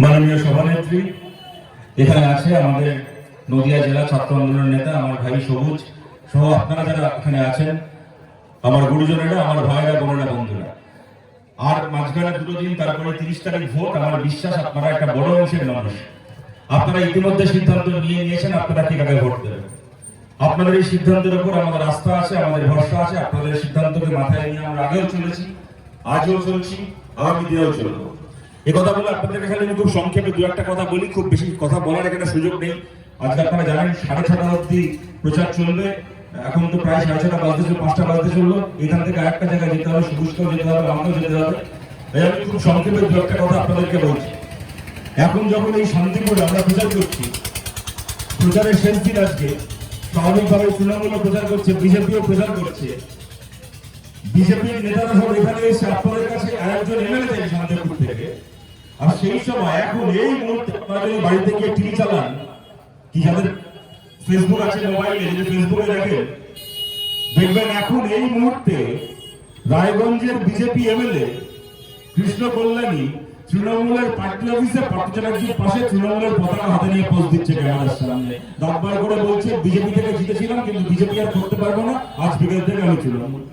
মাননীয় সভানেত্রী, এখানে আছে আমাদের নদিয়া জেলা ছাত্র আন্দোলনের নেতা আমার ভাই সবুজ সহ আপনারা যারা এখানে আছেন, আমার গুরুজনেরা, আমার ভাইরা, বোনেরা, বন্ধুরা। আর মাঝখানে 2 দিন, তারপরে 30 তারিখ ভোট। আমার বিশ্বাস আপনারা একটা বড় অংশের মানুষ, আপনারা ইতিমধ্যে সিদ্ধান্ত নিয়েছেন আপনারা কিভাবে ভোট দেবেন। আপনাদের এই সিদ্ধান্তের উপর আমাদের আস্থা আছে, আমাদের ভরসা আছে। আপনাদের সিদ্ধান্তকে মাথায় নিয়ে আমরা আগেও চলেছি, আজও চলছি, আগামী দিনেও চলবো। এই কথা বলে আপনাদের কাছে আমি খুব সংক্ষেপে 2-1টা কথা বলি, খুব বেশি কথা বলার এখানে সুযোগ নেই। আজকে আপনারা জানেন 6:30 অবধি প্রচার চলবে। এখন তো প্রায় 6:30 বাজতে, 5টা বাজতে চললো। এখান থেকে আরেকটা জায়গায় যেতে হবে, সবুজকেও যেতে হবে, আমাকেও যেতে হবে। তাই আমি খুব সংক্ষেপে 2-1টা কথা আপনাদেরকে বলছি। এখন যখন এই শান্তিপুরে আমরা প্রচার করছি, প্রচারের শেষ দিন আজকে, স্বাভাবিকভাবে তৃণমূলও প্রচার করছে, বিজেপিও প্রচার করছে। বিজেপির নেতারা সব এখানে এসে আপনাদের কাছে আরেকজন এমএলএ থেকে শান্তিপুর থেকে। আর সেই সময় এখন এই মুহূর্তে আপনারা যদি বাড়িতে গিয়ে টিভি চালান, কি যাদের ফেসবুক আছে মোবাইলে, যদি ফেসবুকে দেখেন, দেখবেন এখন এই মুহূর্তে রায়গঞ্জের বিজেপি এমএলএ কৃষ্ণ কল্যাণী তৃণমূলের পার্টি অফিসে পার্টি চ্যাটার্জির পাশে তৃণমূলের পতাকা হাতে নিয়ে পোস্ট দিচ্ছে ক্যামেরার সামনে। দাববার করে বলছে বিজেপি থেকে জিতেছিলাম, কিন্তু বিজেপি আর করতে পারবো না, আজ বিকেল থেকে আমি তৃণমূল।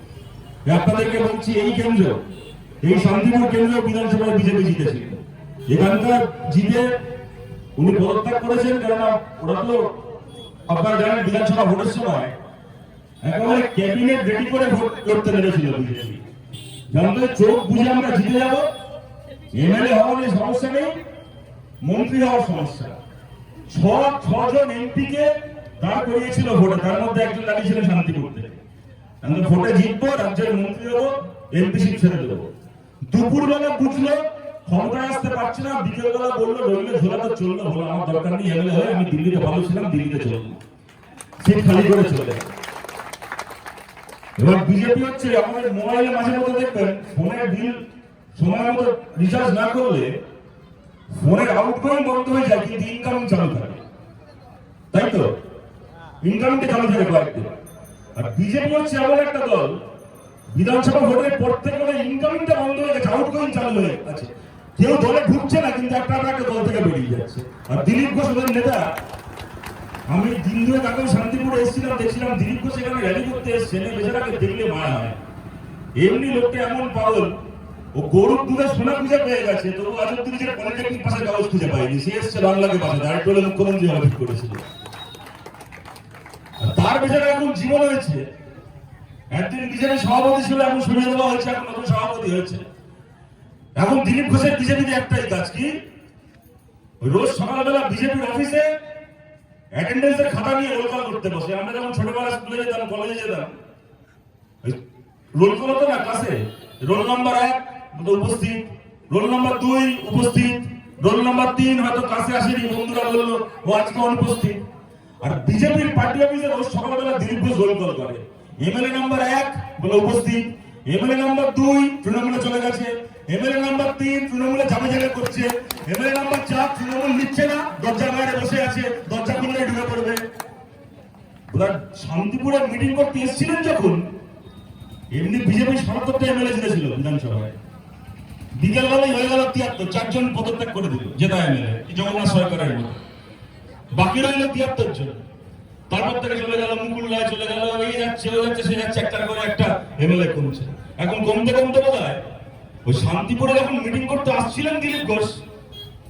আপনাদেরকে বলছি এই কেন্দ্র, এই শান্তিপুর কেন্দ্র বিধানসভায় বিজেপি জিতেছিল। এখানকার জিতে উনি পদত্যাগ করেছেন, কেননা ওরা তো আপনারা জানেন বিধানসভা ভোটের সময় একেবারে ক্যাবিনেট রেডি করে ভোট করতে পেরেছিল বিজেপি। জানতে চোখ বুঝে আমরা জিতে যাবো, এমএলএ হওয়ার সমস্যা নেই, মন্ত্রী হওয়ার সমস্যা। 6 জন এমপিকে দাঁড় করিয়েছিল ভোটে, তার মধ্যে একজন দাঁড়িয়েছিলেন শান্তিপুর থেকে। ভোটে জিতবো, রাজ্যের মন্ত্রী হবো, এমপি সিট ছেড়ে দেবো। দুপুরবেলা বুঝলো ক্ষমতায় আসতে পারছে না, বিকেলবেলা বললো রইলে ঝোলা তো চললো, বলো আমার দরকার নেই এমএলএ হয়ে, আমি দিল্লিতে ভালো ছিলাম, দিল্লিতে চলবো, সিট খালি করে চলে। এবার বিজেপি হচ্ছে আমাদের মোবাইলে মাঝে মধ্যে দেখবেন ফোনের বিল সময় মতো রিচার্জ না করলে ফোনের আউটগোয়িং বন্ধ হয়ে যায়, কিন্তু ইনকামিং চালু থাকে, তাই তো? ইনকামিংটা চালু থাকে কয়েকদিন। আর বিজেপি হচ্ছে এমন একটা দল, বিধানসভা ভোটের পর থেকে ইনকামিংটা বন্ধ হয়ে গেছে, আউটগোয়িং চালু হয়ে আছে। কেউ দলে ঢুকছে না, কিন্তু একটা দল থেকে বেরিয়ে যাচ্ছে। আর দিলীপ ঘোষ ওদের নেতা, আমি দিন 2 আগেও শান্তিপুরে এসেছিলাম, দেখছিলাম দিলীপ ঘোষ এখানে র্যালি করতে এসছে, বেচারাকে দেখলে মায়া হয়। এমনি লোকটা এমন পাগল, ও গরুর দুধে সোনা খুঁজে পেয়ে গেছে, তবু আজ অব্দি নিজের পলিটেকনিক পাশে কাগজ খুঁজে পায়নি। সে এসছে বাংলাকে পাশে, ডাইরেক্ট বলে মুখ্যমন্ত্রী হওয়া ঠিক করেছিল। তার বেচারা এখন জীবন হয়েছে। একদিন বিজেপি সভাপতি ছিল, এখন সরিয়ে দেওয়া হয়েছে, এখন নতুন সভাপতি হয়েছে। এখন দিলীপ ঘোষের বিজেপিতে একটাই কাজ, কি রোজ সকালবেলা বিজেপির অফিসে অ্যাটেন্ডেন্সের খাতা নিয়ে রোল কল করতে বসে। আমরা যখন ছোটবেলা স্কুলে যেতাম, কলেজে যেতাম, রোল কল হতো না ক্লাসে, রোল নাম্বার 1 উপস্থিত, রোল নাম্বার 2 উপস্থিত, রোল নাম্বার 3 হয়তো ক্লাসে আসেনি, বন্ধুরা বললো ও আজকে অনুপস্থিত। আর বিজেপির পার্টি অফিসে রোজ সকালবেলা দিলীপ ঘোষ রোল কল করে। এমএলএ নাম্বার 1 বলে উপস্থিত, এমএলএ নাম্বার 2 তৃণমূলে চলে গেছে, এমএলএ নাম্বার 3 তৃণমূলে ঝামেঝামে করছে, এমএলএ নাম্বার 4 তৃণমূল নিচ্ছে না, দরজার বাইরে বসে আছে, দরজা খুললে ঢুকে পড়বে। শান্তিপুরে মিটিং করতে এসেছিলেন যখন, এমনি বিজেপি ৭৭টা এমএলএ জিতেছিল বিধানসভায়। বিকেলবেলায় হয়ে গেল ৭৩, 4 জন পদত্যাগ করে দিল জেতা এমএলএ, জগন্নাথ সরকারের মতো। বাকি রইল ৭৩ জন। তারপর থেকে চলে গেল মুকুল রায়, চলে গেল, এই যাচ্ছে ও যাচ্ছে, সে যাচ্ছে, একটা করে একটা এমএলএ কমছে। এখন কমতে কমতে বোধ হয় ওই শান্তিপুরে যখন মিটিং করতে আসছিলেন দিলীপ ঘোষ,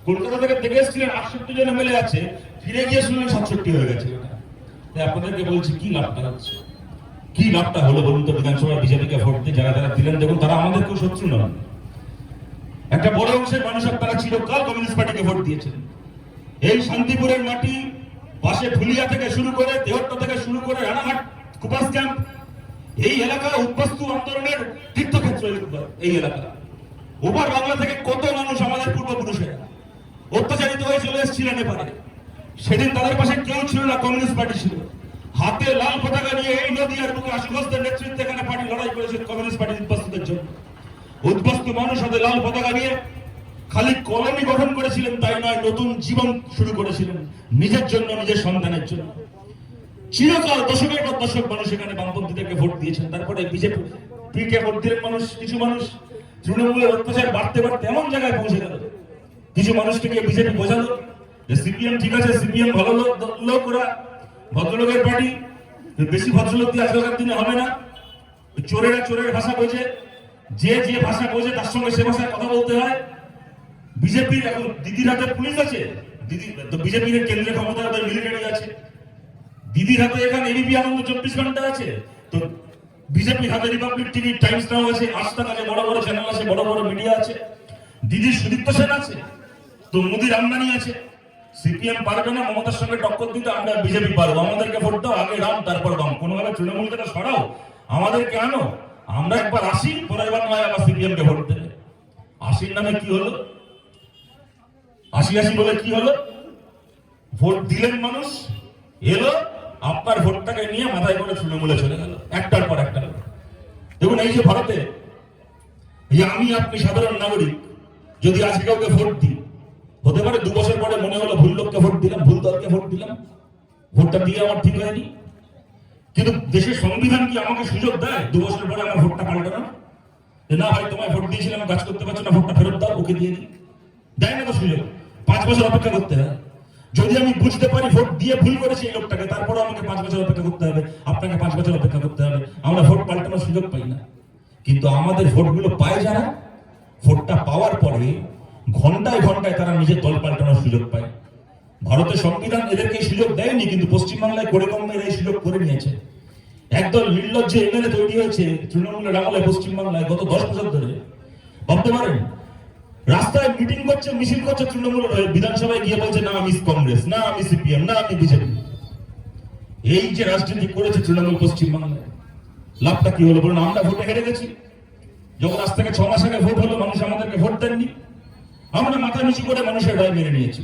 কলকাতা থেকে দেখে এসেছিলেন 68 জন এমএলএ আছে, ফিরে গিয়ে শুনলেন 67 হয়ে গেছে। তাই আপনাদেরকে বলছি কি লাভটা হচ্ছে, কি লাভটা হলো বলুন তো? বিধানসভায় বিজেপিকে ভোট দিয়ে যারা যারা দিলেন, দেখুন তারা আমাদের কেউ শত্রু নন। একটা বড় অংশের মানুষ আপনারা চিরকাল কমিউনিস্ট পার্টিকে ভোট দিয়েছেন। এই শান্তিপুরের মাটি, পাশে ফুলিয়া থেকে শুরু করে, দেহট্টা থেকে শুরু করে রানাঘাট, কুপাস ক্যাম্প, এই এলাকা উদ্বাস্তু আন্দোলনের তীর্থক্ষেত্র। এই এলাকা ওপার বাংলা থেকে কত মানুষ আমাদের পূর্বপুরুষেরা অত্যাচারিত হয়ে চলে এসেছিলেন এপারে। সেদিন তাদের পাশে কেউ ছিল না, কমিউনিস্ট পার্টি ছিল। হাতে লাল পতাকা নিয়ে এই নদীয়ার বুকে আশু ঘোষদের নেতৃত্বে এখানে পার্টি লড়াই করেছিল কমিউনিস্ট পার্টি উদ্বাস্তুদের জন্য। উদ্বাস্তু মানুষ হাতে লাল পতাকা নিয়ে খালি কলোনি গঠন করেছিলেন তাই নয়, নতুন জীবন শুরু করেছিলেন নিজের জন্য, নিজের সন্তানের জন্য। চিরকাল দশকের পর দশক মানুষ এখানে বামপন্থীদেরকে ভোট দিয়েছেন। তারপরে বিজেপিকে ভোট দিলেন মানুষ, কিছু মানুষ। তৃণমূলের অত্যাচার বাড়তে বাড়তে এমন জায়গায় পৌঁছে গেল কিছু মানুষকে বিজেপি বোঝালো যে সিপিএম ঠিক আছে, সিপিএম ভালো লোক, ওরা ভদ্রলোকের পার্টি, বেশি ভদ্রলোক দিয়ে আজকালকার দিনে হবে না। চোরেরা চোরের ভাষা বোঝে, যে ভাষা বোঝে তার সঙ্গে সে ভাষায় কথা বলতে হয়। বিজেপির এখন দিদির হাতে পুলিশ আছে, দিদি তো বিজেপির কেন্দ্রীয় ক্ষমতা মিলিটারি আছে, দিদির হাতে এখানে এবিপি আনন্দ 24 ঘন্টা আছে, তো বিজেপির হাতে রিপাবলিক টিভি, টাইমস নাও আছে, আজ তাক আছে, বড় বড় চ্যানেল আছে, বড় বড় মিডিয়া আছে, দিদির সুদীপ্ত সেন আছে, তো মোদির আমদানি আছে। সিপিএম পারবে না মমতার সঙ্গে টক্কর দিতে, আমরা বিজেপি পারবো। আমাদেরকে ভোট দাও, আগে রাম তারপর বাম, কোনোভাবে তৃণমূলকে সরাও, আমাদেরকে আনো, আমরা একবার আসি, পরের বার নয় আবার সিপিএম কে ভোট দেবে। আশির নামে কি হলো? আশি বলে কি হলো? ভোট দিলেন মানুষ, এলো, আপনার ভোটটাকে নিয়ে মাথায় করে তৃণমূলে চলে গেল, একটার পর একটা। দেখুন, এই যে ভারতে, আমি আপনি সাধারণ নাগরিক যদি আজকে কাউকে ভোট দিই, হতে পারে 2 বছর পরে মনে হলো ভুল লোককে ভোট দিলাম, ভুল দলকে ভোট দিলাম, ভোটটা দিয়ে আমার ঠিক হয়নি। কিন্তু দেশের সংবিধান কি আমাকে সুযোগ দেয় 2 বছর পরে আমার ভোটটা পাল্টানো? না ভাই, তোমায় ভোট দিয়েছিলাম, কাজ করতে পারছো না, ভোটটা ফেরত দাও, ওকে দিয়ে দিই। দেয় না তো সুযোগ, 5 বছর অপেক্ষা করতে হয়। যদি আমি বুঝতে পারি ভোট দিয়ে ভুল করেছি এই লোকটাকে, তারপরে আমাকে 5 বছর অপেক্ষা করতে হবে, আপনাকে 5 বছর অপেক্ষা করতে হবে, আমরা ভোট পাল্টানোর সুযোগ পাই না। কিন্তু আমাদের ভোটগুলো পায় যারা, ভোটটা পাওয়ার পরে ঘন্টায় ঘন্টায় তারা নিজের দল পাল্টানোর সুযোগ পায়। ভারতের সংবিধান এদেরকে এই সুযোগ দেয়নি, কিন্তু পশ্চিমবাংলায় করে কমে এই সুযোগ করে নিয়েছে। একদল নির্লজ্জ এমএলএ তৈরি হয়েছে তৃণমূলের আমলে পশ্চিমবাংলায় গত 10 বছর ধরে। ভাবতে পারেন, রাস্তায় মিটিং করছে, মিছিল করছে তৃণমূলের হয়ে, বিধানসভায় গিয়ে বলছে না আমি কংগ্রেস, না আমি সিপিএম, না আমি বিজেপি। এই যে রাজনীতি করেছে তৃণমূল পশ্চিমবাংলায়, লাভটা কি হলো বলুন? আমরা ভোটে হেরে গেছি। যখন আজ থেকে 6 মাস আগে ভোট হলো, মানুষ আমাদেরকে ভোট দেননি, আমরা মাথা নিচু করে মানুষের রায় মেনে নিয়েছি।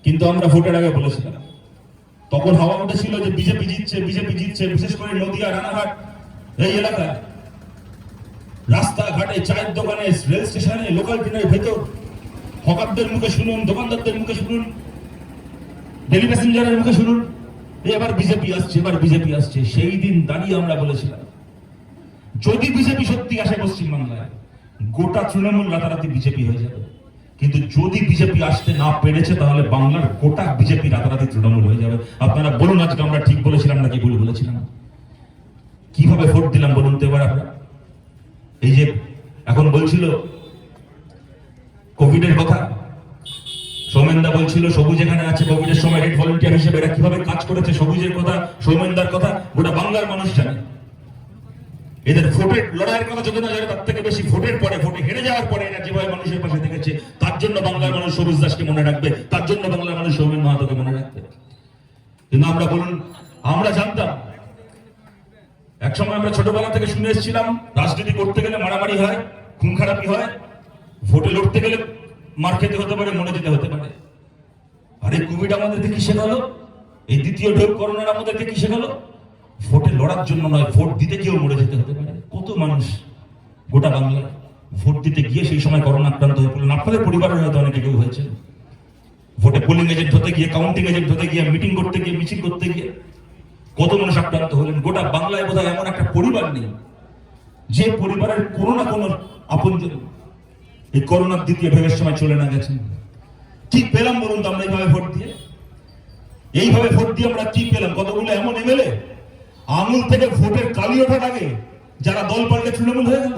কিন্তু আমরা ভোটের আগে বলেছিলাম, তখন হাওয়া উঠেছিল যে বিজেপি জিতছে, বিজেপি জিতছে, বিশেষ করে নদিয়া, রানাঘাট এই এলাকায়, রাস্তাঘাটে, চায়ের দোকানে, রেল স্টেশনে, লোকাল ট্রেনের ভেতর, হকারদের মুখে শুনুন, দোকানদারদের মুখে শুনুন, ডেলি প্যাসেঞ্জারের মুখে শুনুন, এবার বিজেপি আসছে, এবার বিজেপি আসছে। সেই দিন দাঁড়িয়ে আমরা বলেছিলাম, যদি বিজেপি সত্যি আসে পশ্চিমবাংলায়, গোটা তৃণমূল রাতারাতি বিজেপি হয়ে যাবে। কিন্তু যদি বিজেপি আসতে না পেরেছে, তাহলে বাংলার গোটা বিজেপি রাতারাতি তৃণমূল হয়ে যাবে। আপনারা বলুন, আজকে আমরা ঠিক বলেছিলাম নাকি ভুল বলেছিলাম? কিভাবে ভোট দিলাম বলুন তো এবার আমরা? এই যে এখন বলছিল কোভিডের কথা, সৌমেনদা বলছিল সবুজ এখানে আছে, কোভিডের সময় হেড ভলেন্টিয়ার হিসেবে এরা কিভাবে কাজ করেছে, সবুজের কথা, সৌমেনদার কথা গোটা বাংলার মানুষ জানে। এদের ভোটের লড়াইয়ের কথা যদি না জানে, তার থেকে বেশি ভোটের পরে, ভোটে হেরে যাওয়ার পরে এরা যেভাবে মানুষের পাশে থেকেছে, তার জন্য বাংলার মানুষ সবুজ দাসকে মনে রাখবে, তার জন্য বাংলার মানুষ সৌমেন মাহাতোকে মনে রাখবে। কিন্তু আমরা বলুন, আমরা জানতাম, একসময় আমরা ছোটবেলা থেকে শুনে এসেছিলাম রাজনীতি করতে গেলে মারামারি হয়, খুন খারাপি হয়, ভোটে লড়তে গেলে মার খেতে হতে পারে, মনে যেতে হতে পারে। আর এই কোভিড আমাদেরকে কি শেখালো? এই দ্বিতীয় ঢেউ করোনার আমাদেরকে কি শেখালো? ভোটে লড়ার জন্য নয়, ভোট দিতে গিয়েও মরে যেতে হতে পারে। কত মানুষ গোটা বাংলা ভোট দিতে গিয়ে সেই সময় করোনা আক্রান্ত হয়ে পড়লেন। আপনাদের পরিবারের হয়তো অনেকে কেউ হয়েছে। ভোটে পোলিং এজেন্ট হতে গিয়ে, কাউন্টিং এজেন্ট হতে গিয়ে, মিটিং করতে গিয়ে, মিছিল করতে গিয়ে কত মানুষ আক্রান্ত হলেন। গোটা বাংলায় বোধহয় এমন একটা পরিবার নেই যে পরিবারের কোনো না কোনো আপনজন এই করোনার দ্বিতীয় ঢেউয়ের সময় চলে না গেছেন। কি পেলাম বলুন তো আমরা এইভাবে ভোট দিয়ে? এইভাবে ভোট দিয়ে আমরা কি পেলাম? কতগুলো এমন এমএলএ আঙুল থেকে ভোটের কালি ওঠার আগে যারা দল পাল্টে তৃণমূল হয়ে গেল।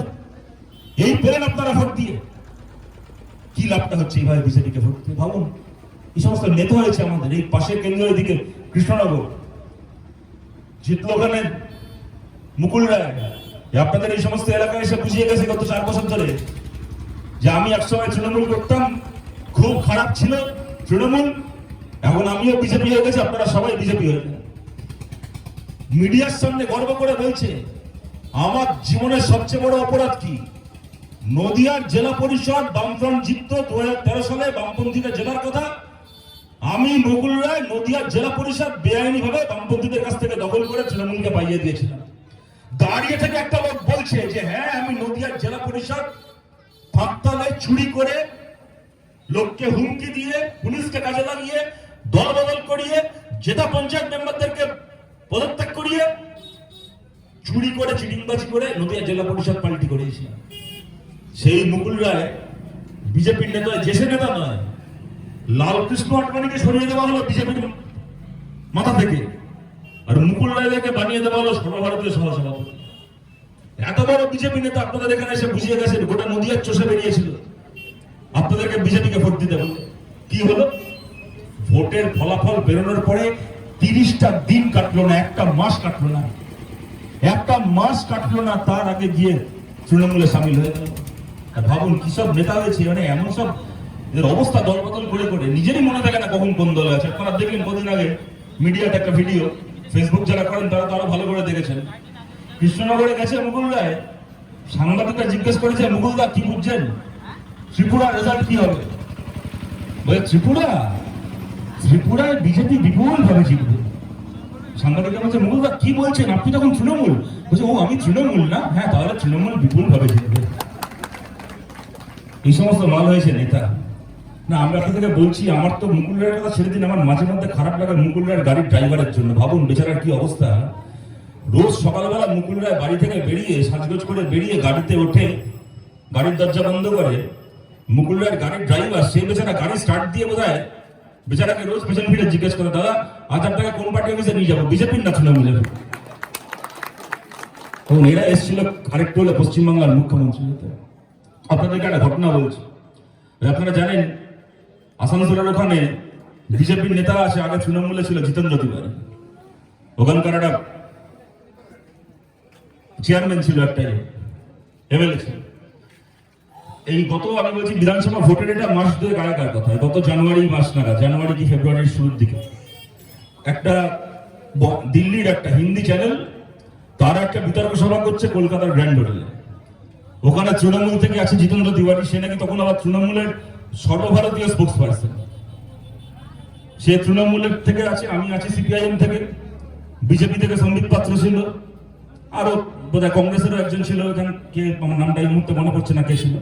এই পেলেন আপনারা ভোট দিয়ে। কি লাভটা হচ্ছে এইভাবে বিজেপিকে ভোট দিয়ে? ভাবুন, এই সমস্ত নেতা হয়েছে আমাদের এই পাশের কেন্দ্রের দিকে কৃষ্ণনগর, জিতলো ওখানে মুকুল রায়। আপনাদের এই সমস্ত এলাকায় এসে বুঝিয়ে গেছে গত 4 বছর ধরে যে আমি একসময় তৃণমূল করতাম, খুব খারাপ ছিল তৃণমূল, এখন আমিও বিজেপি হয়ে গেছি, আপনারা সবাই বিজেপি হয়ে গেছে। মিডিয়ার সামনে গর্ব করে বলছে আমার জীবনের সবচেয়ে বড় অপরাধ কি? নদিয়ার জেলা পরিষদ বামফ্রন্ট জিততো 2013 সালে, বামপন্থীদের জেলার কথা। আমি মুকুল রায় নদিয়ার জেলা পরিষদ বেআইনি ভাবে বামপন্থীদের কাছ থেকে দখল করে তৃণমূলকে পাইয়ে দিয়েছিলাম। দাঁড়িয়ে থেকে একটা লোক বলছে যে হ্যাঁ আমি নদিয়ার জেলা পরিষদ ফাঁকতলায় চুরি করে, লোককে হুমকি দিয়ে, পুলিশকে কাজে লাগিয়ে, দল বদল করিয়ে, জেলা পঞ্চায়েত মেম্বারদেরকে পদত্যাগ করিয়ে, চুরি করে, চিটিংবাজি করে নদিয়া জেলা পরিষদ পাল্টি করিয়েছিলাম। সেই মুকুল রায় বিজেপির নেতা দেশের নেতা নয়, লালকৃষ্ণ আডবাণীকে সরিয়ে দেওয়া হলো বিজেপির মাথা থেকে, আর মুকুল রায়কে বানিয়ে দেওয়া হলো সর্বভারতীয় সহসভাপতি। এত বড় বিজেপি নেতা আপনাদের এখানে এসে বুঝিয়ে গেছেন, গোটা নদিয়ার চষে বেরিয়েছিল আপনাদেরকে বিজেপিকে ভোট দিতে বলে। কি হলো? ভোটের ফলাফল বেরোনোর পরে 30টা দিন কাটলো না, একটা মাস কাটলো না, একটা মাস কাটলো না, তার আগে গিয়ে তৃণমূলে সামিল হয়ে গেল। ভাবুন কি সব নেতা হয়েছে, মানে এমন সব এদের অবস্থা দল বদল করে করে নিজেরই মনে থাকে না কখন কোন দলে আছে। আপনারা দেখলেন কদিন আগে মিডিয়াতে একটা ভিডিও, ফেসবুক যারা করেন তারা তো আরো ভালো করে দেখেছেন। কৃষ্ণনগরে গেছে মুকুল রায়, সাংবাদিকরা জিজ্ঞেস করেছে মুকুল দা কি বুঝছেন, ত্রিপুরা রেজাল্ট কি হবে? বলে ত্রিপুরায় বিজেপি বিপুল ভাবে জিতবে। সাংবাদিকরা বলছে মুকুল দা কি বলছেন, আপনি তখন তৃণমূল? বলছে ও আমি তৃণমূল না, হ্যাঁ তাহলে তৃণমূল বিপুল ভাবে জিতবে। এই সমস্ত মাল হয়েছে নেতা না। আমরা আপনাদেরকে বলছি, আমার তো মুকুল রায়ের কথা ছেড়ে দিন, আমার মাঝে মধ্যে খারাপ লাগে মুকুল রায়ের গাড়ির ড্রাইভারের জন্য। ভাবুন বেচারার কি অবস্থা। রোজ সকালবেলা মুকুল রায় বাড়ি থেকে বেরিয়ে সাজগোজ করে বেরিয়ে গাড়িতে ওঠে, গাড়ির দরজা বন্ধ করে, মুকুল রায়ের গাড়ির ড্রাইভার সে বেচারা গাড়ি স্টার্ট দিয়ে বোধহয় বেচারাকে রোজ পেছন ফিরে জিজ্ঞেস করে, দাদা আজ আপনাকে কোন পার্টি অফিসে নিয়ে যাবো, বিজেপির না তৃণমূলের? এবং এরা এসেছিল আরেকটু হলে পশ্চিমবাংলার মুখ্যমন্ত্রী হতে। আপনাদেরকে একটা ঘটনা বলছি, আপনারা জানেন আসানসোলের ওখানে বিজেপির নেতা আছে, আগে তৃণমূলে ছিল জিতেন্দ্র তিওয়ারি, ওখানকার একটা চেয়ারম্যান ছিল, একটা এমএলএ ছিল। এই গত আমি বলছি বিধানসভা ভোটের এটা মাস 2 আগেকার কথা, গত জানুয়ারি মাস নাগাদ, জানুয়ারি কি ফেব্রুয়ারির শুরুর দিকে একটা দিল্লির একটা হিন্দি চ্যানেল তারা একটা বিতর্ক সভা করছে কলকাতার গ্র্যান্ড হোটেলে। ওখানে তৃণমূল থেকে আছে জিতেন্দ্র তিওয়ারি, সে নাকি তখন আবার তৃণমূলের সর্বভারতীয় স্পোক্স পার্সন। সে তৃণমূলের থেকে আছে, আমি আছি সিপিআইএম থেকে, বিজেপি থেকে সম্বিত পাত্র ছিল, আরো বোধহয় কংগ্রেসেরও একজন ছিল, এখানে কে আমার নামটা এই মুহূর্তে মনে পড়ছে না কে ছিল,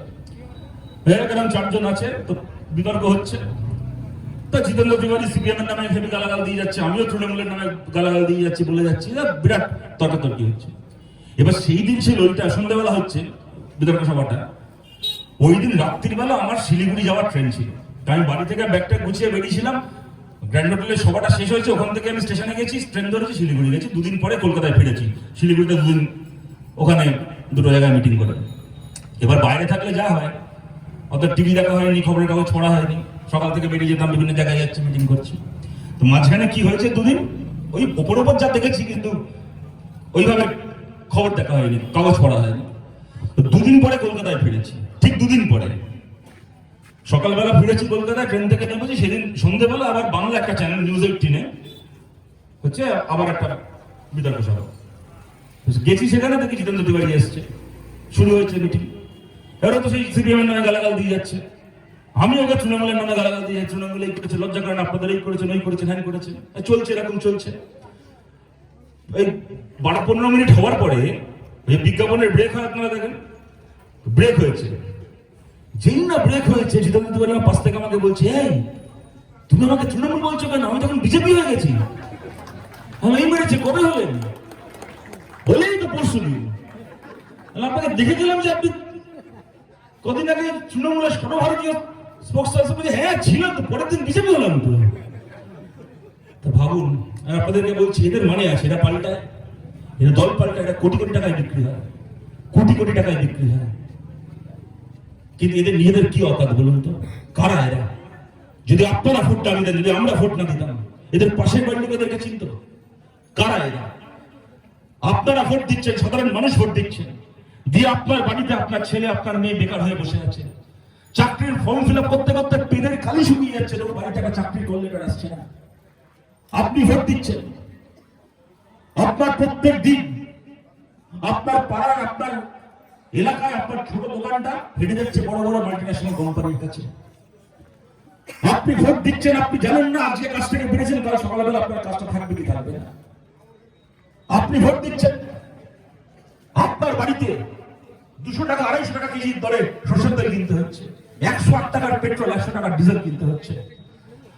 এরকম 4 জন আছে। তো বিতর্ক হচ্ছে, তো জিতেন্দ্র তিওয়ারি সিপিএম এর নামে হেভি গালাগাল দিয়ে যাচ্ছে, আমিও তৃণমূলের নামে গালাগাল দিয়ে যাচ্ছি, বলে যাচ্ছি, বিরাট তর্কাতর্কি হচ্ছে। এবার সেই দিন ছিল ওইটা সন্ধ্যাবেলা হচ্ছে বিতর্ক সভাটা, ওই দিন রাত্রিবেলা আমার শিলিগুড়ি যাওয়ার ট্রেন ছিল। আমি বাড়ি থেকে ব্যাগটা গুছিয়ে বেরিয়েছিলাম, গ্র্যান্ড হোটেলের সভাটা শেষ হয়েছে, ওখান থেকে আমি স্টেশনে গেছি, ট্রেন ধরেছি, শিলিগুড়ি গেছি, 2 দিন পরে কলকাতায় ফিরেছি। শিলিগুড়িতে 2 দিন ওখানে 2টো জায়গায় মিটিং করে। এবার বাইরে থাকলে যা হয়, অত টিভি দেখা হয়নি, খবরের কাগজ পড়া হয়নি, সকাল থেকে বেরিয়ে যেতাম, বিভিন্ন জায়গায় যাচ্ছি, মিটিং করছি। তো মাঝখানে কি হয়েছে 2 দিন ওই ওপর যা দেখেছি, কিন্তু ওইভাবে খবর দেখা হয়নি, কাগজ পড়া হয়নি। তো 2 দিন পরে কলকাতায় ফিরেছি, ঠিক 2 দিন পরে সকালবেলা ফিরেছি কলকাতায়, ট্রেন থেকে নেমেছি, সেদিন সন্ধ্যেবেলা আবার বাংলা একটা চ্যানেল নিউজ 18-এ হচ্ছে আবার একটা বিতর্ক সভা। গেছি, সেখানে দেখি জিতেন্দ্র তিওয়ারি এসছে, শুরু হয়েছে মিটিং। এরা তো সেই সিপিএম এর নামে গালাগাল দিয়ে যাচ্ছে, আমি ওকে তৃণমূলের নামে গালাগাল দিয়ে, তৃণমূল এই করেছে, লজ্জা করেন আপনাদের, এই করেছেন, ওই করেছেন, হ্যান করেছেন, চলছে, এরকম চলছে। এই 12-15 মিনিট হওয়ার পরে এই বিজ্ঞাপনের ব্রেক হয়, আপনারা দেখেন ব্রেক হয়েছে। যেই না ব্রেক হয়েছে, জিতেন্দ্র তিওয়ারি আমার পাশ থেকে আমাকে বলছে, এই তুমি আমাকে তৃণমূল বলছো কেন, আমি তখন বিজেপি হয়ে গেছি। আমি এই মেরেছে, কবে হলেন? বলেই তো পরশু দিন। আপনাকে দেখে গেলাম যে আপনি কদিন আগে তৃণমূলের সর্বভারতীয় স্পোক্স পার্সন। হ্যাঁ ছিলাম তো, পরের দিন বিজেপি হলাম তো। ভাবুন, আপনাদেরকে বলছি এদের মানে আছে, এরা পাল্টায়, এরা দল পাল্টায়, এটা কোটি কোটি টাকায় বিক্রি হয়, কোটি কোটি টাকায় বিক্রি হয়। কিন্তু এদের নিজেদের কি অকাত বলুন তো, কারা এরা? যদি আপনারা ভোটটা দিতেন, যদি আমরা ভোট না দিতাম, এদের পাশের বাড়ির লোক এদেরকে চিনত। কারা এরা? আপনারা ভোট দিচ্ছেন, সাধারণ মানুষ ভোট দিচ্ছেন, দিয়ে আপনার বাড়িতে আপনার ছেলে আপনার মেয়ে বেকার হয়ে বসে আছে, চাকরির ফর্ম ফিল আপ করতে করতে পেটের খালি শুকিয়ে যাচ্ছে, লোক বাড়ি থেকে চাকরি করলে আসছে না। আপনি ভোট দিচ্ছেন, আপনার প্রত্যেক দিন আপনার পাড়ার, আপনার এলাকায় আপনার ছোট দোকানটা হেঁটে যাচ্ছে বড় বড় মাল্টিন্যাশনাল কোম্পানির কাছে। আপনি ভোট দিচ্ছেন, আপনি জানেন না আজকে কাজ থেকে বেরিয়েছেন, তারা সকালবেলা আপনার কাজটা থাকবে কি থাকবে না। আপনি ভোট দিচ্ছেন, আপনার বাড়িতে 200 টাকা 250 টাকা কেজির দরে সরষের তেল কিনতে হচ্ছে, 108 টাকার পেট্রোল, 100 টাকার ডিজেল কিনতে হচ্ছে।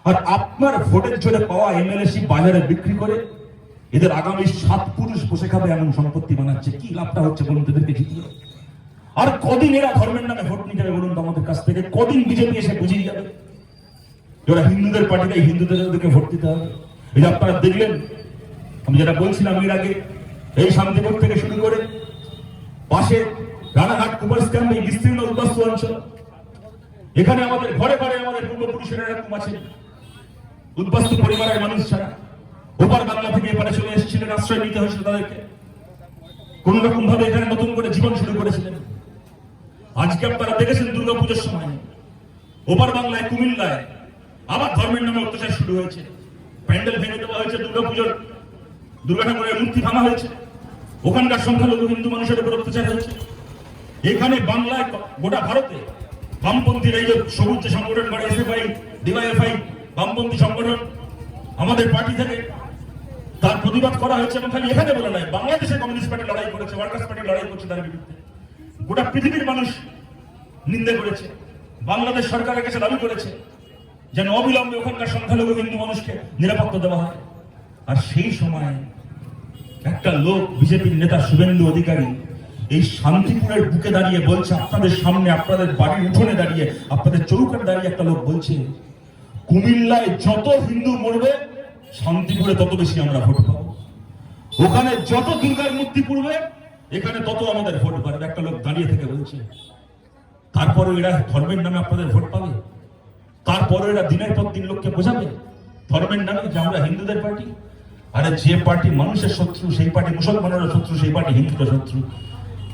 আর আপনার ভোটের জন্য পাওয়া এমএলএসি বাজারে বিক্রি করে এদের আগামী 7 পুরুষ বসে খাবে এমন সম্পত্তি বানাচ্ছে। কি লাভটা হচ্ছে বলুন এদেরকে জিতিয়ে? আর কদিন এরা ধর্মের নামে ভোট নিতে হবে বলুন তো আমাদের কাছ থেকে? কদিন বিজেপি এসে বুঝিয়ে যাবে এরা হিন্দুদের পার্টিটাই হিন্দুদেরকে ভোট দিতে হবে? এই যে আপনারা দেখলেন, আমি যেটা বলছিলাম এর আগে, এই শান্তিপুর থেকে শুরু করে পাশে রানাঘাট কুপার ক্যাম্প, এই বিস্তীর্ণ উদ্বাস্তু অঞ্চল, এখানে আমাদের ঘরে ঘরে আমাদের পূর্বপুরুষেরা এরকম আছে, উদ্বাস্তু পরিবারের মানুষ ছাড়া ওপার বাংলা থেকে এপারে চলে এসেছিলেন, আশ্রয় নিতে হয়েছিল তাদেরকে, কোন রকম ভাবে এখানে নতুন করে জীবন শুরু করেছিলেন। আজকে আপনারা দেখেছেন দুর্গাপুজোর সময় ওপার বাংলায় কুমিল্লায় আবার ধর্মের নামে অত্যাচার শুরু হয়েছে, প্যান্ডেল ভেঙে দেওয়া হয়েছে, দুর্গা ঠাকুরের মূর্তি ভাঙা হয়েছে, ওখানকার সংখ্যালঘু হিন্দু মানুষের উপর অত্যাচার হয়েছে। এখানে বাংলায় গোটা ভারতে বামপন্থীর এই যে সবুজ যে সংগঠন করে এসএফআই ডিওয়াইএফআই বামপন্থী সংগঠন আমাদের পার্টি থেকে তার প্রতিবাদ করা হয়েছে, এবং খালি এখানে বলে নয়, বাংলাদেশে কমিউনিস্ট পার্টি লড়াই করেছে, ওয়ার্কার্স পার্টি লড়াই করছে তার বিরুদ্ধে, গোটা পৃথিবীর মানুষ নিন্দা করেছে, বাংলাদেশ সরকারের কাছে দাবি করেছে যেন অবিলম্বে ওখানকার সংখ্যালঘু হিন্দু মানুষকে নিরাপত্তা দেওয়া হয়। আর সেই সময় একটা লোক, বিজেপির নেতা শুভেন্দু অধিকারী, এই শান্তিপুরের বুকে দাঁড়িয়ে বলছে, আপনাদের সামনে, আপনাদের বাড়ির উঠোনে দাঁড়িয়ে, আপনাদের চৌকাটে দাঁড়িয়ে একটা লোক বলছে, কুমিল্লায় যত হিন্দু মরবে শান্তিপুরে তত বেশি আমরা ভোট পাবো, ওখানে যত দুর্গার মূর্তি পুড়বে এখানে তত আমাদের ভোট পাবে। একটা লোক দাঁড়িয়ে থেকে বলছে। তারপরে এরা ধর্মের নামে আপনাদের ভোট পাবে, তারপরে এরা দিনের পর দিন লোককে বোঝাবে ধর্মের নামে যে আমরা হিন্দুদের পার্টি। আরে যে পার্টি মানুষের শত্রু সেই পার্টি মুসলমানেরও শত্রু, সেই পার্টি হিন্দুদের শত্রু।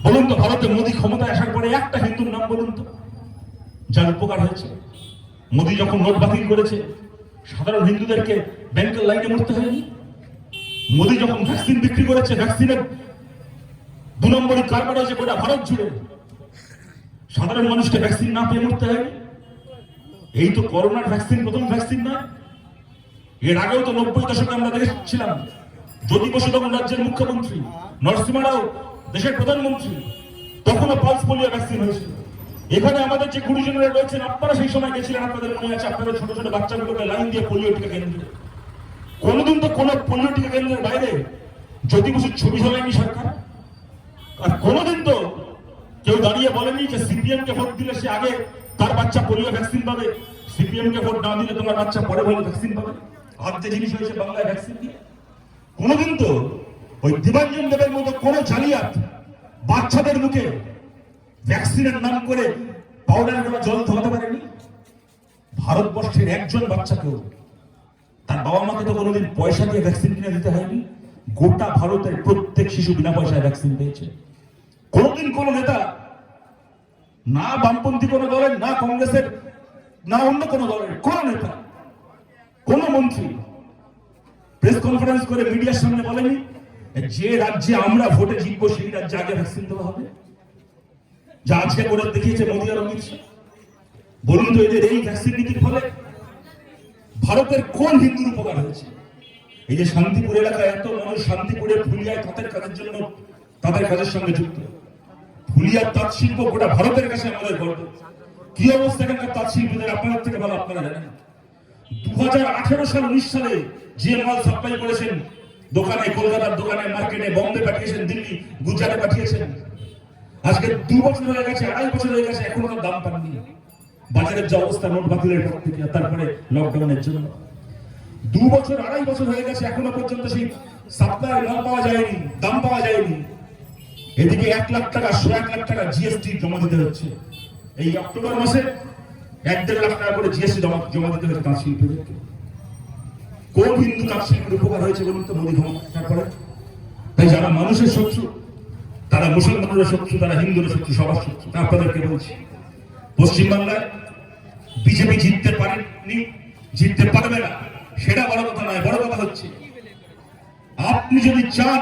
বলুন তো, ভারতে মোদী ক্ষমতায় আসার পরে একটা হিন্দুর নাম বলুন তো যার উপকার হয়েছে? মোদী যখন নোট বাতিল করেছে সাধারণ হিন্দুদেরকে ব্যাংকের লাইনে মরতে হয়নি। মোদী যখন ভ্যাকসিন বিক্রি করেছে, ভ্যাকসিনের 2 নম্বরই কারবার হয়েছে গোটা ভারত জুড়ে, সাধারণ মানুষকে ভ্যাকসিন না পেয়ে মরতে হয়নি। এই তো করোনার ভ্যাকসিন প্রথম ভ্যাকসিন না, এর আগেও তো 90 দশকে আমরা দেখেছিলাম জ্যোতি বসু তখন রাজ্যের মুখ্যমন্ত্রী, নরসিংহ রাও দেশের প্রধানমন্ত্রী, তখনও পালস পোলিও ভ্যাকসিন হয়েছিল। এখানে আমাদের যে গুরুজনেরা রয়েছেন, আপনারা সেই সময় গেছিলেন, আপনাদের মনে আছে, আপনারা ছোট ছোট বাচ্চাগুলোকে লাইন দিয়ে পোলিও টিকা কেন্দ্রে, কোনোদিন তো কোনো পোলিও টিকা কেন্দ্রের বাইরে জ্যোতি বসুর ছবি ঝোলায়নি সরকার। আর কোনোদিন তো কেউ দাঁড়িয়ে বলেনি যে সিপিএম কে ভোট দিলে সে আগে তার বাচ্চা পোলিও ভ্যাকসিন পাবে, সিপিএম কে ভোট না দিলে তোমার বাচ্চা পরে পোলিও ভ্যাকসিন পাবে। আর যে জিনিস হয়েছে বাংলায় ভ্যাকসিন দিয়ে, কোনোদিন তো ওই দেবাঞ্জন দেবের মতো কোনো জালিয়াত বাচ্চাদের মুখে ভ্যাকসিনের নাম করে পাউডার করা জল ধরাতে পারেনি। ভারতবর্ষের একজন বাচ্চাকেও তার বাবা মাকে তো কোনোদিন পয়সা দিয়ে ভ্যাকসিন কিনে দিতে হয়নি। গোটা ভারতের প্রত্যেক শিশু বিনা পয়সায় ভ্যাকসিন পেয়েছে। কোনোদিন কোন নেতা, না বামপন্থী কোন দলের, না কংগ্রেসের, না অন্য কোন দলের কোন নেতা, কোন মন্ত্রী প্রেস কনফারেন্স করে মিডিয়ার সামনে বলেনি যে রাজ্যে আমরা ভোটে জিতবো সেই রাজ্যে আগে ভ্যাকসিন দেওয়া হবে, যা আজকে করে দেখিয়েছে মোদী আর অমিত শাহ। বলুন তো, এদের এই ভ্যাকসিন নীতির ফলে ভারতের কোন হিন্দুর উপকার হয়েছে? এই যে শান্তিপুর এলাকায় এত মানুষ, শান্তিপুরে ফুলিয়ায় তাঁতের কাজের জন্য তাদের কাজের সঙ্গে যুক্ত, ফুলিয়ার তাঁত শিল্প গোটা ভারতের কাছে আমাদের গর্ব। কি অবস্থা এখানকার তাঁত শিল্পীদের, আপনাদের থেকে ভালো আপনারা জানেন। 2018 সাল 19 সালে যে মাল সাপ্লাই করেছেন দোকানে, কলকাতার দোকানে, মার্কেটে, বম্বে পাঠিয়েছেন, দিল্লি, গুজরাটে পাঠিয়েছেন, আজকে 2 বছর হয়ে গেছে, 2.5 বছর হয়ে গেছে, এখনো তার দাম পাননি। বাজারের যে অবস্থা নোট বাতিলের পর থেকে, তারপরে লকডাউনের জন্য 2 বছর 2.5 বছর হয়ে গেছে, এখনো পর্যন্ত সেই সাপ্লাই মাল পাওয়া যায়নি, দাম পাওয়া যায়নি। এদিকে 1 লাখ টাকা, 1.5 লাখ টাকা জিএসটি জমা দিতে হচ্ছে। এই অক্টোবর মাসে 1-1.5 লাখ টাকা করে জিএসটি জমা দিতে হচ্ছে তাঁত শিল্পীদেরকে। কোন হিন্দু তাঁত শিল্পীর উপকার হয়েছে বলুন তো মোদী ক্ষমতার পরে? তাই যারা মানুষের শত্রু, তারা মুসলমানের শত্রু, তারা হিন্দুর শত্রু, সবার শত্রু। আপনাদেরকে বলছি, পশ্চিমবাংলায় বিজেপি জিততে পারেনি, জিততে পারবে না, সেটা বড় কথা নয়। বড় কথা হচ্ছে, আপনি যদি চান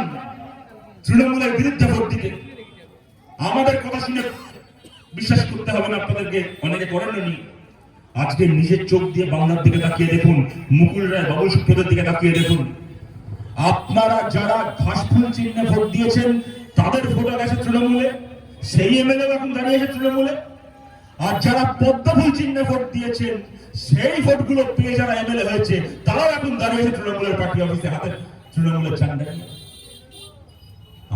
তৃণমূলের বিরুদ্ধে ভোট দিতে, আমাদের কথা শুনে বিশ্বাস করতে হবে না আপনাদেরকে, অনেকে করেননি। আজকে নিজের চোখ দিয়ে বাংলার দিকে তাকিয়ে দেখুন, মুকুল রায়, বাবুল সুপ্রদের দিকে তাকিয়ে দেখুন। আপনারা যারা ঘাসফুল চিহ্নে ভোট দিয়েছেন তাদের ভোট গেছে তৃণমূলে, সেই এমএলএ এখন দাঁড়িয়েছে তৃণমূলে। আর যারা পদ্মফুল চিহ্নে ভোট দিয়েছেন সেই ভোটগুলো পেয়ে যারা এমএলএ হয়েছে তারাও এখন দাঁড়িয়েছে তৃণমূলের পার্টি অফিসে, হাতে তৃণমূলের ঝান্ডা।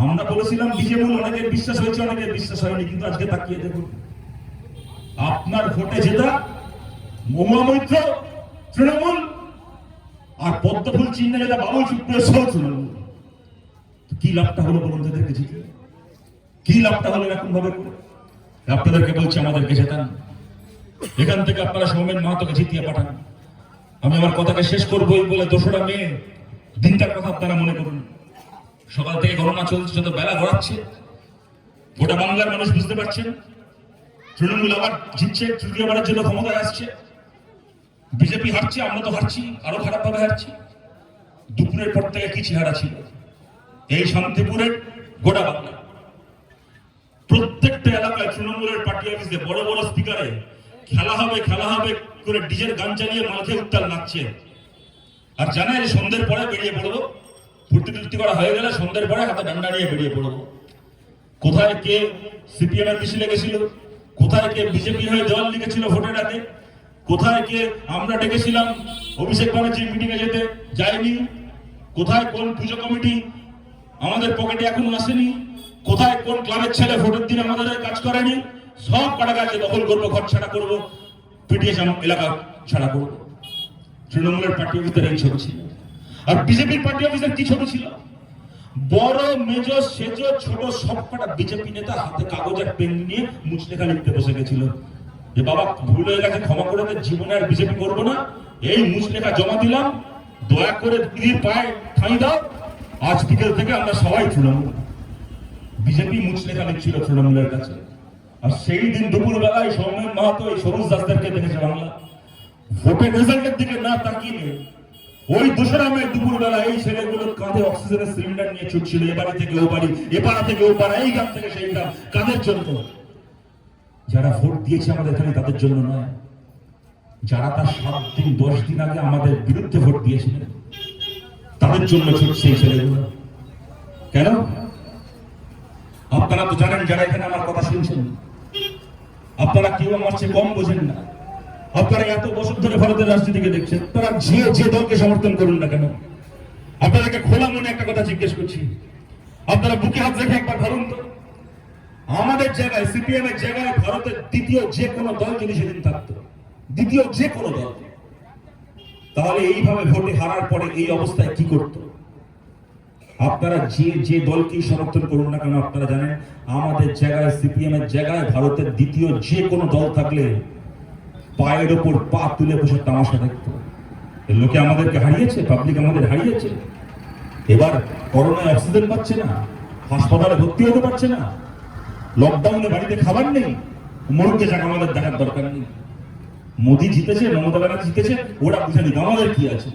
আমরা বলেছিলাম বিজেপি, অনেকের বিশ্বাস হয়েছে, অনেকের বিশ্বাস হয়নি, কিন্তু আজকে তাকিয়ে দেখুন, আপনার ভোটে জেতা মহুয়া মৈত্র তৃণমূল, আর পদ্মফুল চিহ্নে যেটা বাবুল সুপ্রিয় সহ তৃণমূল। কি লাভটা হলো বলুন তাদেরকে জিতে? কি লাভটা হলো এরকম ভাবে? আপনাদেরকে বলছি আমাদেরকে জেতান, এখান থেকে আপনারা সৌমেন মাহাতোকে জিতিয়ে পাঠান। আমি আমার কথাকে শেষ করবো বলে 2রা মে দিনটার কথা আপনারা মনে করুন। সকাল থেকে গণনা চলছে, যত বেলা গড়াচ্ছে, গোটা বাংলার মানুষ বুঝতে পারছেন তৃণমূল আবার জিতছে, তৃতীয়বারের জন্য ক্ষমতায় আসছে। বিজেপি হারছে, আমরা তো হারছি, আরো খারাপ ভাবে হারছি। দুপুরের পর থেকে কি চেহারা ছিল এই শান্তিপুরের গোটা বাংলা, প্রত্যেকটা এলাকায় তৃণমূলের পার্টি অফিসে বড় বড় স্পিকারে খেলা হবে করে ডিজের গান চালিয়ে মালকে উত্তাল নাচছে। আর জানে যে সন্ধ্যের পরে বেরিয়ে পড়বো, ফুর্তি করা হয়ে গেলে সন্ধ্যের পরে হাতে ডান্ডা নিয়ে বেরিয়ে পড়বো। কোথায় কে সিপিএম এর মিছিলে গেছিল, কোথায় কে বিজেপি হয়ে দেওয়াল লিখেছিল ভোটের আগে, কোথায় কে আমরা ডেকেছিলাম অভিষেক ব্যানার্জির মিটিং এ যেতে যায়নি, কোথায় কোন পুজো কমিটি আমাদের পকেটে এখনো আসেনি, কোথায় কোন ক্লাবের ছেলে ভোটের দিন আমাদের কাজ করেনি, সব কাটাকাছে দখল করবো, ঘর ছাড়া করবো, পিটিএস এলাকা ছাড়া করবো। তৃণমূলের পার্টি অফিসের এই ছবি ছিল। আর বিজেপির পার্টি অফিসের কি ছবি ছিল? বড় মেজ সেজ ছোট সবকটা বিজেপি নেতা হাতে কাগজের পেন নিয়ে মুচলেখা লিখতে বসে গেছিল যে বাবা ভুল হয়ে গেছে, ক্ষমা করে দে, জীবনে আর বিজেপি করবো না, এই মুচলেখা জমা দিলাম, দয়া করে দিদির পায়ে ঠাঁই দাও, আজ বিকেল থেকে আমরা সবাই তৃণমূল। বিজেপি মুচলেখা লিখছিল তৃণমূলের কাছে। আর সেই দিন দুপুর বেলায় সৌমেন মাহাতো এই সবুজ দাসদেরকে দেখেছে বাংলা। ভোটের রেজাল্টের দিকে না তাকিয়ে ওই 2রা মে দুপুর বেলা এই ছেলেগুলো কাঁধে অক্সিজেনের সিলিন্ডার নিয়ে ছুটছিল, এ বাড়ি থেকে ও বাড়ি, এ পাড়া থেকে ও পাড়া, এই গ্রাম থেকে সেই গ্রাম। কাদের জন্য? যারা ভোট দিয়েছে আমাদের এখানে, তাদের জন্য নয়। যারা তার 7 দিন 10 দিন আগে আমাদের বিরুদ্ধে ভোট দিয়েছিলেন, তাদের জন্য ছুটছে এই ছেলেগুলো। কেন? আপনারা তো জানেন, যারা এখানে আমার কথা শুনছেন, আপনারা কেউ আমার চেয়ে কম বোঝেন না। আপনারা এত বছর ধরে ভারতের রাজনীতিকে দেখছেন, তারা যে দলকে সমর্থন করুন না কেন, আপনাদেরকে খোলা মনে একটা কথা জিজ্ঞেস করছি, আপনারা বুকে হাত রেখে একবার ভাবুন তো, আমাদের জায়গায়, সিপিএম এর জায়গায় ভারতের দ্বিতীয় যে কোনো দল যদি সেদিন থাকতো, দ্বিতীয় যে কোনো দল, তাহলে এইভাবে ভোটে হারার পরে এই অবস্থায় কি করতো? আপনারা যে দলকেই সমর্থন করুন না কেন, আপনারা জানেন আমাদের জায়গায়, সিপিএম এর জায়গায় ভারতের দ্বিতীয় যে কোনো দল থাকলে পায়ের ওপর পা তুলে বসে তামাশা দেখতো। লোকে আমাদেরকে হারিয়েছে, পাবলিক আমাদের হারিয়েছে। এবার করোনায় অক্সিজেন পাচ্ছে না, হাসপাতালে ভর্তি হতে পারছে না, লকডাউনে বাড়িতে খাবার নেই, মরুকে যাক আমাদের দেখার দরকার নেই। মোদী জিতেছে, মমতা ব্যানার্জি জিতেছে, ওরা বুঝে নিক আমাদের কি আছে।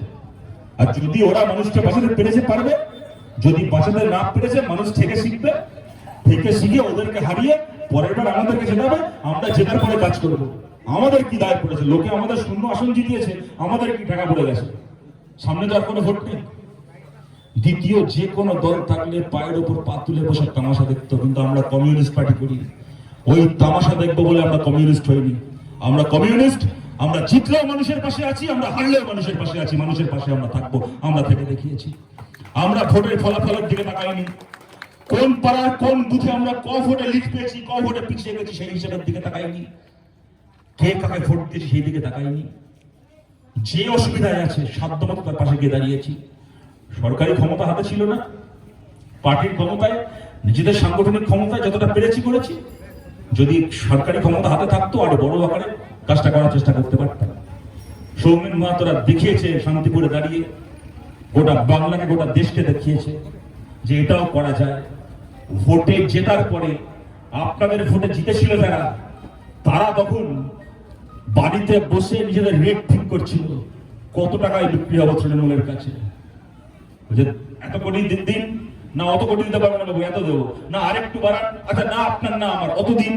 আর যদি ওরা মানুষকে বাঁচাতে পেরেছে পারবে, যদি বাঁচাতে না পেরেছে মানুষ থেকে শিখবে, থেকে শিখে ওদেরকে হারিয়ে পরের বার আমাদেরকে জেতাবে, আমরা জেতার পরে কাজ করবো। আমাদের কি দায় পড়েছে? লোকে আমাদের শূন্য আসন জিতিয়েছে, আমাদের কি টাকা পড়ে গেছে? সামনে তো আর কোনো ভোট নেই। দ্বিতীয় যে কোনো দল থাকলে পায়ের ওপর পা তুলে বসে তামাশা দেখতো, কিন্তু আমরা কমিউনিস্ট পার্টি করি। ওই তামাশা দেখবো বলে আমরা কমিউনিস্ট হইনি। আমরা কমিউনিস্ট, আমরা জিতলেও মানুষের পাশে আছি, আমরা হারলেও মানুষের পাশে আছি, মানুষের পাশে আমরা থাকবো, আমরা থেকে দেখিয়েছি। আমরা ভোটের ফলাফলের দিকে তাকাইনি, কোন পাড়ার কোন বুথে আমরা ক ভোটে লিড পেয়েছি, ক ভোটে পিছিয়ে গেছি সেই হিসাবের দিকে তাকাইনি, কে কাকে ভোট দিয়েছি সেই দিকে তাকাইনি। যে অসুবিধায় আছে সাধ্যমতো তার পাশে গিয়ে দাঁড়িয়েছি। সরকারি ক্ষমতা হাতে ছিল না, পার্টির ক্ষমতায়, নিজেদের সাংগঠনিক ক্ষমতায় যতটা পেরেছি করেছি। যদি সরকারি ক্ষমতা হাতে থাকতো আরো বড় আকারে কাজটা করার চেষ্টা করতে পারতাম। সৌমেন মাহাতোরা দেখিয়েছে শান্তিপুরে দাঁড়িয়ে, গোটা বাংলাকে, গোটা দেশকে দেখিয়েছে যে এটাও করা যায়। ভোটে জেতার পরে আপনাদের ভোটে জিতেছিল যারা, তারা তখন বাড়িতে বসে নিজেদের রেট ঠিক করছিল, কত টাকায় বিক্রি হবে তৃণমূলের কাছে। এত কোটি দিন না, অত কোটি দিতে পারবো না বাবু, এত দেবো না, আরেকটু বাড়ান, আচ্ছা না আপনার না আমার, অত দিন।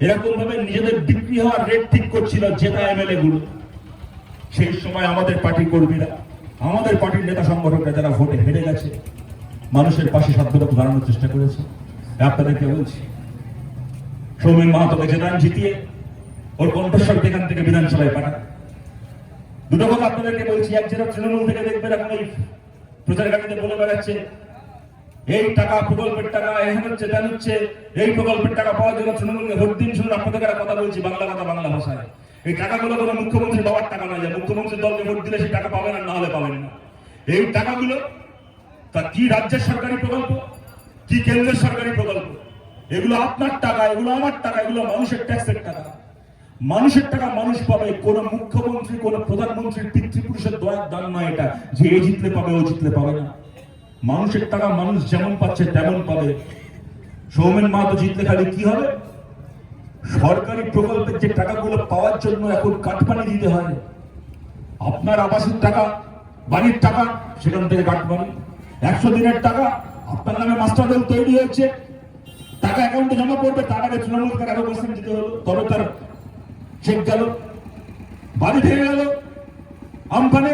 এরকম ভাবে নিজেদের বিক্রি হওয়ার রেট ঠিক করছিল জেতা এমএলএ গুলো। সেই সময় আমাদের পার্টির কর্মীরা, আমাদের পার্টির নেতা সংগঠকরা যারা ভোটে হেরে গেছে, মানুষের পাশে সাধ্যমতো দাঁড়ানোর চেষ্টা করেছে। আপনাদেরকে বলছি, সৌমেন মাহাতোকে জেতান, জিতিয়ে ওর কণ্ঠস্বর এখান থেকে বিধানসভায় পাঠান। দুটো কথা আপনাদেরকে বলছি, এক যারা তৃণমূল থেকে দেখবেন এখন এই প্রচার গাড়িতে বলে বেড়াচ্ছে এই টাকা প্রকল্পের টাকা এখন হচ্ছে দেন হচ্ছে, এই প্রকল্পের টাকা পাওয়ার জন্য তৃণমূলকে ভোট দিন। শুনুন, আপনাদের একটা কথা বলছি বাংলা কথা, বাংলা ভাষায়। এই টাকাগুলো কোনো মুখ্যমন্ত্রী দেওয়ার টাকা নয়, যে মুখ্যমন্ত্রীর দলকে ভোট দিলে সেই টাকা পাবেন আর না হলে পাবেন না। এই টাকাগুলো তা কি রাজ্যের সরকারি প্রকল্প, কি কেন্দ্রের সরকারি প্রকল্প, এগুলো আপনার টাকা, এগুলো আমার টাকা, এগুলো মানুষের ট্যাক্সের টাকা। মানুষের টাকা মানুষ পাবে, কোন মুখ্যমন্ত্রী কোন প্রধানমন্ত্রীর পিতৃপুরুষের দয়ার দান নয় এটা, যে এ জিতলে পাবে ও জিতলে পাবে না। মানুষের টাকা মানুষ যেমন পাচ্ছে তেমন পাবে। সৌমেন মাহাতো জিতলে খালি কি হবে, সরকারি প্রকল্পের যে টাকাগুলো পাওয়ার জন্য এখন কাটপানি দিতে হয়। আপনার আবাসের টাকা, বাড়ির টাকা, সেখান থেকে কাটপানি। 100 দিনের টাকা আপনার নামে মাস্টার রোল তৈরি হয়েছে, টাকা অ্যাকাউন্টে জমা পড়বে, তার আগে তৃণমূলকে 11% দিতে হলো, তবে তার চেক গেল, বাড়ি ভেঙে গেল। আমফানে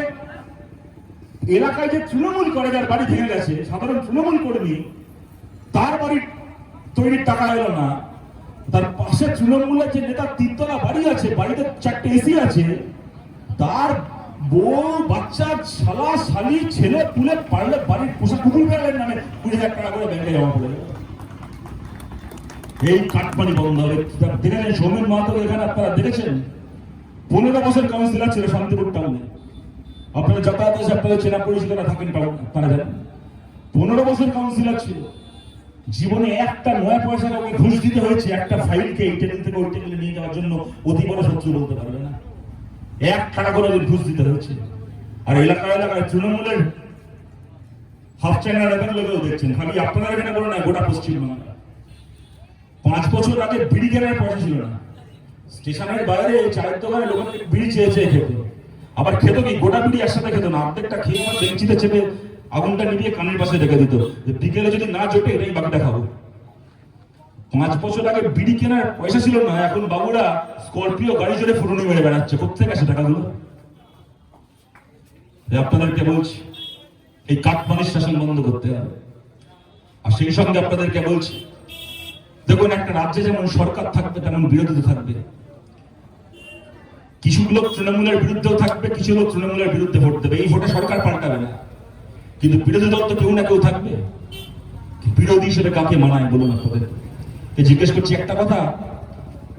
এলাকায় যে তৃণমূল করে, যার বাড়ি ভেঙে গেছে, সাধারণ তৃণমূল কর্মী, তার বাড়ির তৈরির টাকা এলো না। তার পাশে তৃণমূলের যে নেতার 3 তলা বাড়ি আছে, বাড়িতে 4টে এসি আছে, তার বউ বাচ্চা শালা শালি ছেলে পুলে পারলে বাড়ির পোষা কুকুর বেড়ালেন নামে 20,000 টাকা করে ব্যাংকে জমা পড়ে গেল। এই কাটপানি বন্ধ হবে। দেখেছেন সৌমেন মাহাতো এখানে, আপনারা দেখেছেন 15 বছর কাউন্সিলর ছিল শান্তিপুর টাউনে। আপনারা যাতায়াত এসে আপনাদের চেনা পরিচিতরা থাকেন, তারা জানেন 15 বছর কাউন্সিলর ছিল। জীবনে একটা 9 পয়সা কাউকে ঘুষ দিতে হয়েছে একটা ফাইলকে এই টেবিল থেকে ওই টেবিলে নিয়ে যাওয়ার জন্য, অতি বড় শত্রু বলতে পারবে না। 1 টাকা করে ঘুষ দিতে হয়েছে। আর এলাকায় এলাকায় তৃণমূলের হাফ চাইনা নেতার লোকেও দেখছেন, খালি আপনারা এখানে বলো না, গোটা পশ্চিমবাংলা। 5 বছর আগে বিড়ি কেনার পয়সা ছিল না, স্টেশনের বাইরে চায়ের দোকানে লোকের বিড়ি চেয়ে চেয়ে খেত। আবার খেত কি, গোটা বিড়ি একসাথে খেত না, অর্ধেকটা খেয়ে আমার বেঞ্চিতে চেপে আগুনটা নিভিয়ে কানের পাশে রেখে দিত, বিকেলে যদি না জোটে এটাই বাকিটা খাবো। 5 বছর আগে বিড়ি কেনার পয়সা ছিল না, এখন বাবুরা স্করপিও গাড়ি চড়ে ফুরুনি মেরে বেড়াচ্ছে। কোথেকে আসে টাকাগুলো? আপনাদেরকে বলছি, এই কাটমানির শাসন বন্ধ করতে হবে। আর সেই সঙ্গে আপনাদেরকে বলছি, দেখুন একটা রাজ্যে যেমন সরকার থাকবে তেমন বিরোধী থাকবে। কিছু লোক তৃণমূলের বিরুদ্ধেও থাকবে, কিছু লোক তৃণমূলের বিরুদ্ধে ভোট দেবে। এই ভোটে সরকার পাল্টাবে না, কিন্তু বিরোধী দল তো কেউ না কেউ থাকবে। বিরোধী হিসেবে কাকে মানায় বলুন? আপনাদের জিজ্ঞেস করছি একটা কথা,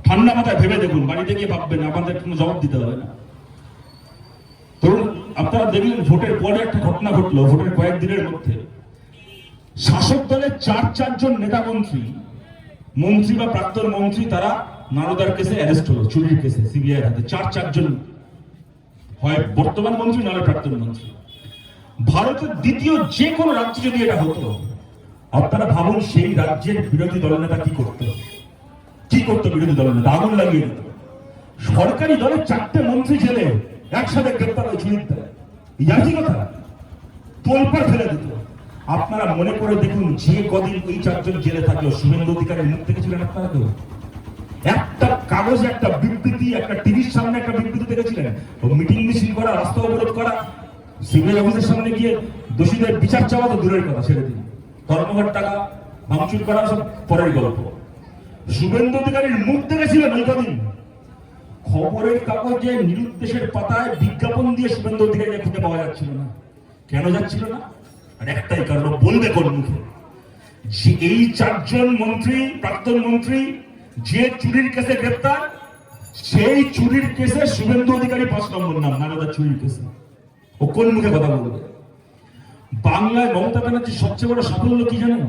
ঠান্ডা মাথায় ভেবে দেখুন, বাড়িতে গিয়ে ভাববেন, আমাদের কোনো জবাব দিতে হবে না। ধরুন আপনারা দেখলেন ভোটের পরে একটা ঘটনা ঘটলো, ভোটের কয়েকদিনের মধ্যে শাসক দলের 4 নেতা মন্ত্রী বা প্রাক্তন মন্ত্রী, তারা নারদার কেসে অ্যারেস্ট হলো, চুরির কেসে সিবিআই হাতে। 4 হয় বর্তমান মন্ত্রী নাহলে প্রাক্তন মন্ত্রী। ভারতের দ্বিতীয় যে কোনো রাজ্যে যদি এটা হতো, আপনারা ভাবুন সেই রাজ্যের বিরোধী দলনেতা কি করতো? বিরোধী দলনেতা আগুন লাগিয়ে দিত। সরকারি দলের 4টে মন্ত্রী ছেলে একসাথে গ্রেপ্তার হয়ে চুরির দেয়, ইয়ার্কি কথা, তোলপাড় ফেলে দিত। আপনারা মনে করে দেখুন, যে কদিন এই 4 জন জেলে থাকলো, শুভেন্দু অধিকারীর মুখ দেখেছিলেন আপনারা? কেউ একটা কাগজে একটা বিবৃতি, একটা টিভির সামনে একটা বিবৃতি দেখেছিলেন? মিটিং মিছিল করা, রাস্তা অবরোধ করা, সিভিল অফিসের সামনে গিয়ে দোষীদের বিচার চাওয়া তো দূরের কথা, ছেড়ে দিন। ধর্মঘট টাকা ভাঙচুর করা সব পরের গল্প। শুভেন্দু অধিকারীর মুখ দেখেছিলেন ওই কদিন? খবরের কাগজে নিরুদ্দেশের পাতায় বিজ্ঞাপন দিয়ে শুভেন্দু অধিকারীকে খুঁজে পাওয়া যাচ্ছিল না। কেন যাচ্ছিল না? আর একটাই কারণ, বলবে কোন মুখে? যে এই 4 জন মন্ত্রী, প্রাক্তন মন্ত্রী যে চুরির কেসে গ্রেপ্তার, সেই চুরির কেসে শুভেন্দু অধিকারী 5 নম্বর নাম, নারদার চুরির কেসে। ও কোন মুখে কথা বলবে? বাংলায় মমতা ব্যানার্জির সবচেয়ে বড় সাফল্য কি জানেন?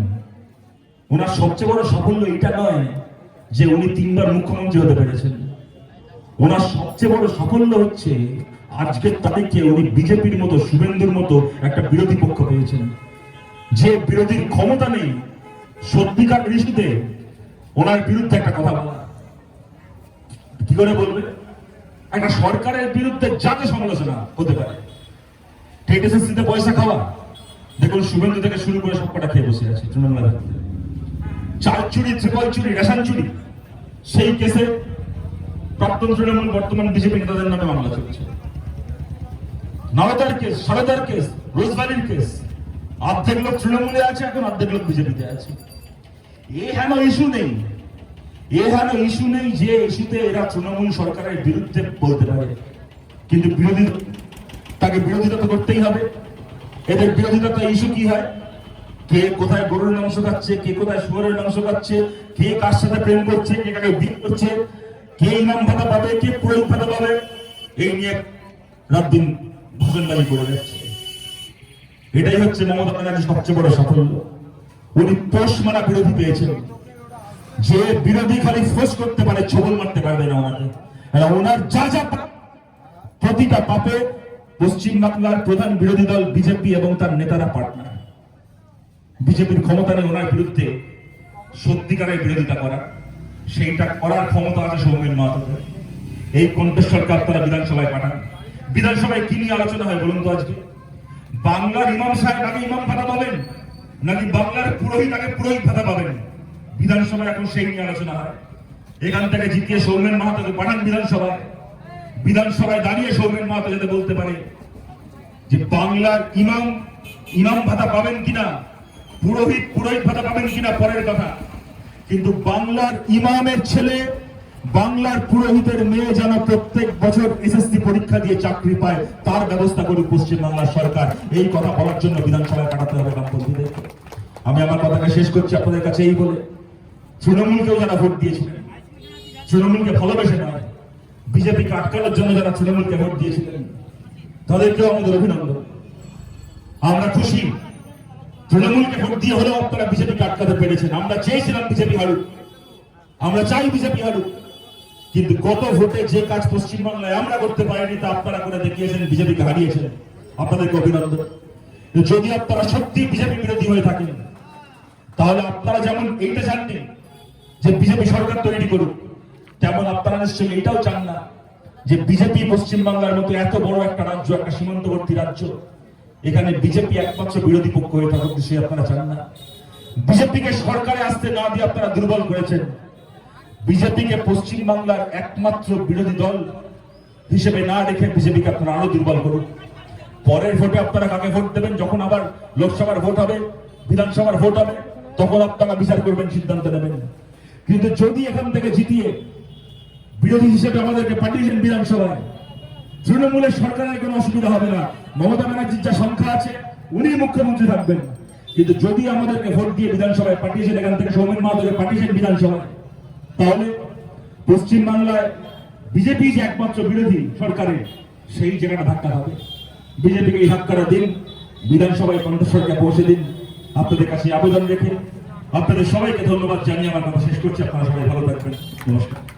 ওনার সবচেয়ে বড় সাফল্য এটা নয় যে উনি 3বার মুখ্যমন্ত্রী হতে পেরেছেন। ওনার সবচেয়ে বড় সাফল্য হচ্ছে আজকের তারিখে উনি বিজেপির মতো, শুভেন্দুর মতো একটা বিরোধী পক্ষ পেয়েছেন, যে বিরোধীর ক্ষমতা নেই সত্যিকার ইস্যুতে ওনার বিরুদ্ধে একটা কথা বলা। কি করে বলবে? একটা সরকারের বিরুদ্ধে যাতে সমালোচনা হতে পারে, টেটেসিতে পয়সা খাওয়া, দেখুন শুভেন্দু থেকে শুরু করে সবকটা খেয়ে বসে আছে তৃণমূল। 4 চুরি, 3 চুরি, রেশন চুরি, সেই কেসে প্রাক্তন তৃণমূল বর্তমান বিজেপি নেতাদের নামে মামলা চলছে। নারদার কেস, সারদার কেস, রোজভ্যালির কেস, অর্ধেক লোক তৃণমূলে আছে এখন, অর্ধেক লোক বিজেপিতে আছে। হেন ইস্যু নেই, যে ইস্যুতে এরা তৃণমূল সরকারের বিরুদ্ধে বলতে পারে, কিন্তু বিরোধিতা তো করতেই হবে। এদের বিরোধিতা তো ইস্যু কি হয়? কে কোথায় গরুর মাংস খাচ্ছে, কে কোথায় শুয়োরের মাংস খাচ্ছে, কে কার সাথে প্রেম করছে, কে কাকে বিয়ে করছে, কে ইমাম ভাতা পাবে, কে পুরোহিত ভাতা পাবে, এই নিয়ে রাত দিন ভাষণবাজি করে যাচ্ছে। এটাই হচ্ছে মমতা ব্যানার্জির সবচেয়ে বড় সাফল্য। উনি পোষ মারা বিরোধী পেয়েছেন। যে বিরোধী খালি ফোর্স করতে পারে, ছবল মারতে পারবে না ওনাকে। ওনার যা যা প্রতিটা পাপে পশ্চিম বাংলার প্রধান বিরোধী দল বিজেপি এবং তার নেতারা পার্টনার। বিজেপির ক্ষমতা নেই ওনার বিরুদ্ধে সত্যিকারের বিরোধিতা করা, সেইটা করার ক্ষমতা আছে সৌমেন মাহাতোর। এই কণ্ঠস্বরকে আপনারা বিধানসভায় পাঠান। বিধানসভায় কি নিয়ে আলোচনা হয় বলুন তো আজকে? বাংলার ইমাম সাহেব আগে ইমাম ভাতা পাবেন, নাকি বাংলার পুরোহিত আগে পুরোহিত ভাতা পাবেন? বিধানসভায় এখন সেই নিয়ে আলোচনা হয়। এখান থেকে জিতিয়ে সৌমেন মাহাতোকে পাঠান বিধানসভায়। বিধানসভায় দাঁড়িয়ে সৌমেন মাহাতো যাতে বলতে পারে যে বাংলার ইমাম ভাতা পাবেন কিনা, পুরোহিত ভাতা পাবেন কিনা পরের কথা, কিন্তু বাংলার ইমামের ছেলে, বাংলার পুরোহিতের মেয়ে যেন প্রত্যেক বছর এসএসসি পরীক্ষা দিয়ে চাকরি পায়, তার ব্যবস্থা করুক পশ্চিম বাংলার সরকার। এই কথা বলার জন্য বিধানসভায় পাঠাতে হবে বামপন্থীদের। আমি আমার কথাকে শেষ করছি আপনাদের কাছে এই বলে, তৃণমূলকেও যারা ভোট দিয়েছিলেন, তৃণমূলকে ভালোবেসে নয়, বিজেপিকে আটকানোর জন্য যারা তৃণমূলকে ভোট দিয়েছিলেন, তাদেরকেও আমাদের অভিনন্দন। আমরা খুশি তৃণমূলকে ভোট দিয়ে হলেও আপনারা বিজেপিকে আটকাতে পেরেছেন। আমরা চেয়েছিলাম বিজেপি হারুক, আমরা চাই বিজেপি হারুক, কিন্তু গত ভোটে যে কাজ পশ্চিমবাংলায় আমরা করতে পারিনি তা আপনারা করে দেখিয়েছেন, বিজেপিকে হারিয়েছেন। আপনাদেরকে অভিনন্দন। যদি আপনারা সত্যি বিজেপি বিরোধী হয়ে থাকেন, তাহলে আপনারা যেমন এইটা চাননি যে বিজেপি সরকার তৈরি করুক, তেমন আপনারা নিশ্চয়ই এইটাও চান না যে বিজেপি পশ্চিমবাংলার মতো এত বড় একটা রাজ্য, একটা সীমান্তবর্তী রাজ্য, এখানে বিজেপি একমাত্র বিরোধী পক্ষ হয়ে থাকুক, সে আপনারা চান না। বিজেপিকে সরকারে আসতে না দিয়ে আপনারা দুর্বল করেছেন। বিজেপিকে পশ্চিমবাংলার একমাত্র বিরোধী দল হিসেবে না রেখে বিজেপিকে আপনারা আরো দুর্বল করুন। পরের ভোটে আপনারা কাকে ভোট দেবেন, যখন আবার লোকসভার ভোট হবে, বিধানসভার ভোট হবে, তখন আপনারা বিচার করবেন, সিদ্ধান্ত নেবেন। কিন্তু যদি এখান থেকে জিতিয়ে বিরোধী হিসেবে আমাদেরকে পাঠিয়েছেন বিধানসভায়, তৃণমূলের সরকারের কোনো অসুবিধা হবে না। মমতা ব্যানার্জির যা সংখ্যা আছে উনি মুখ্যমন্ত্রী থাকবেন। কিন্তু যদি আমাদেরকে ভোট দিয়ে বিধানসভায় পাঠিয়েছেন, এখান থেকে সৌমেন মাহাতোকে পাঠিয়েছেন বিধানসভায়, তাহলে পশ্চিমবাংলায় বিজেপি যে একমাত্র বিরোধী সরকারের, সেই জায়গাটা ধাক্কা হবে। বিজেপিকে এই ধাক্কাটা দিন, বিধানসভায় কণ্ঠস্বরকে পৌঁছে দিন। আপনাদের কাছে আবেদন রেখে আপনাদের সবাইকে ধন্যবাদ জানিয়ে আমার কথা শেষ করছি। আপনারা সবাই ভালো থাকবেন। নমস্কার।